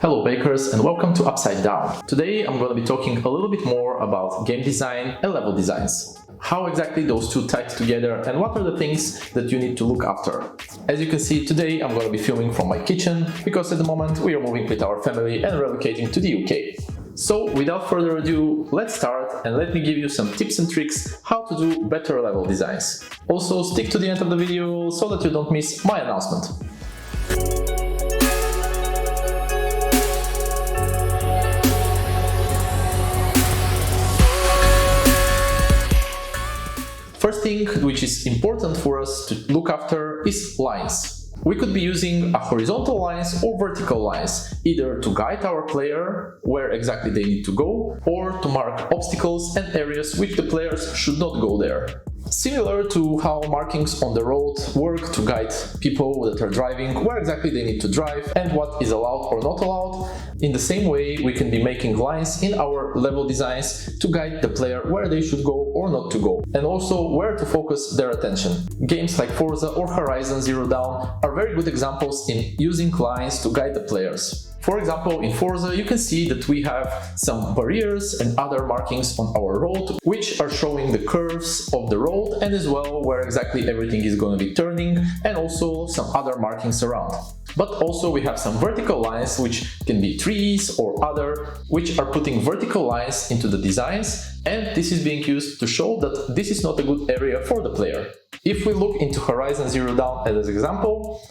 Hello bakers and welcome to Upside Down. Today I'm going to be talking a little bit more about game design and level designs. How exactly those two tie together and what are the things that you need to look after. As you can see, today I'm going to be filming from my kitchen because at the moment we are moving with our family and relocating to the UK. So without further ado, let's start and let me give you some tips and tricks how to do better level designs. Also stick to the end of the video so that you don't miss my announcement. First thing which is important for us to look after is lines. We could be using a horizontal lines or vertical lines, either to guide our player where exactly they need to go, or to mark obstacles and areas which the players should not go there. Similar to how markings on the road work to guide people that are driving where exactly they need to drive and what is allowed or not allowed, in the same way we can be making lines in our level designs to guide the player where they should go or not to go, and also where to focus their attention. Games like Forza or Horizon Zero Dawn are very good examples in using lines to guide the players. For example, in Forza you can see that we have some barriers and other markings on our road which are showing the curves of the road and as well where exactly everything is going to be turning, and also some other markings around. But also we have some vertical lines which can be trees or other, which are putting vertical lines into the designs, and this is being used to show that this is not a good area for the player. If we look into Horizon Zero Dawn as an example,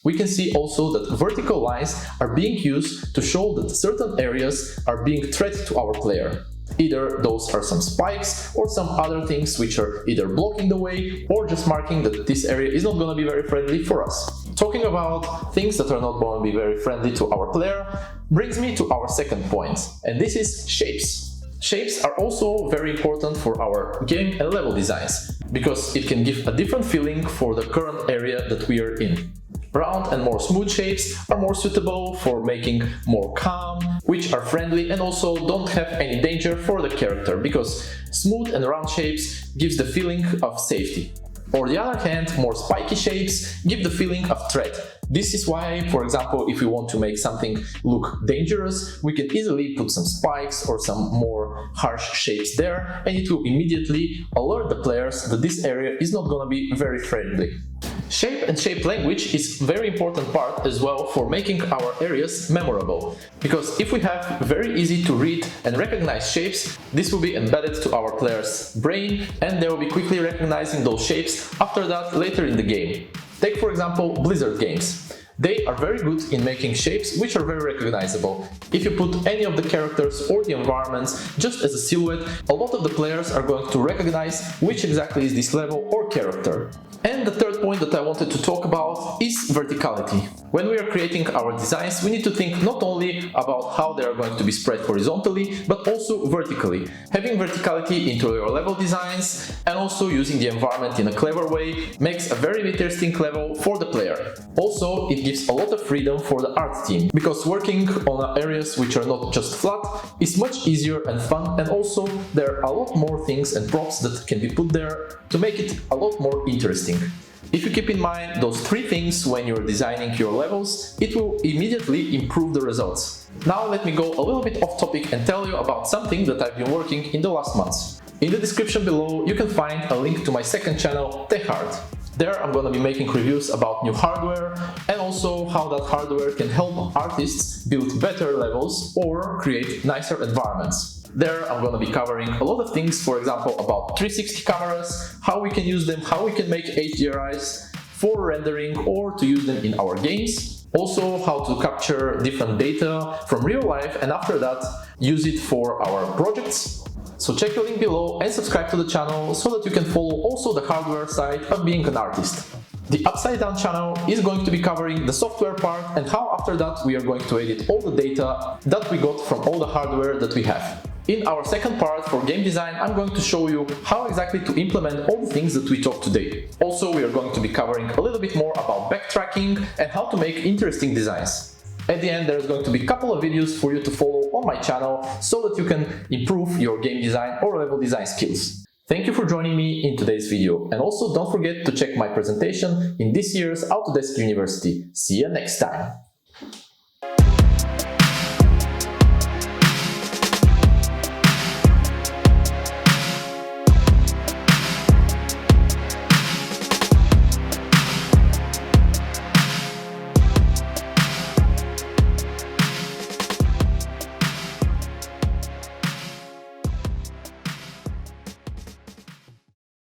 we can see also that vertical lines are being used to show that certain areas are being threat to our player. Either those are some spikes or some other things which are either blocking the way or just marking that this area is not going to be very friendly for us. Talking about things that are not going to be very friendly to our player brings me to our second point, and this is shapes. Shapes are also very important for our game and level designs because it can give a different feeling for the current area that we are in. Round and more smooth shapes are more suitable for making more calm, which are friendly and also don't have any danger for the character, because smooth and round shapes gives the feeling of safety. On the other hand, more spiky shapes give the feeling of threat. This is why, for example, if we want to make something look dangerous, we can easily put some spikes or some more harsh shapes there, and it will immediately alert the players that this area is not going to be very friendly. Shape and shape language is a very important part as well for making our areas memorable, because if we have very easy to read and recognize shapes, this will be embedded to our player's brain and they will be quickly recognizing those shapes after that later in the game. Take for example Blizzard games. They are very good in making shapes which are very recognizable. If you put any of the characters or the environments just as a silhouette, a lot of the players are going to recognize which exactly is this level or character. And the third point that I wanted to talk about is verticality. When we are creating our designs, we need to think not only about how they are going to be spread horizontally, but also vertically. Having verticality into your level designs and also using the environment in a clever way makes a very interesting level for the player. Also, it gives a lot of freedom for the art team, because working on areas which are not just flat is much easier and fun, and also there are a lot more things and props that can be put there to make it a lot more interesting. If you keep in mind those three things when you're designing your levels, it will immediately improve the results. Now let me go a little bit off topic and tell you about something that I've been working in the last months. In the description below you can find a link to my second channel, Tech Art. There I'm going to be making reviews about new hardware and also how that hardware can help artists build better levels or create nicer environments. There I'm going to be covering a lot of things, for example about 360 cameras, how we can use them, how we can make HDRIs for rendering or to use them in our games. Also how to capture different data from real life and after that use it for our projects. So check the link below and subscribe to the channel so that you can follow also the hardware side of being an artist. The Upside Down channel is going to be covering the software part and how after that we are going to edit all the data that we got from all the hardware that we have. In our second part for game design, I'm going to show you how exactly to implement all the things that we talked today. Also, we are going to be covering a little bit more about backtracking and how to make interesting designs. At the end, there's going to be a couple of videos for you to follow on my channel so that you can improve your game design or level design skills. Thank you for joining me in today's video, and also don't forget to check my presentation in this year's Autodesk University. See you next time!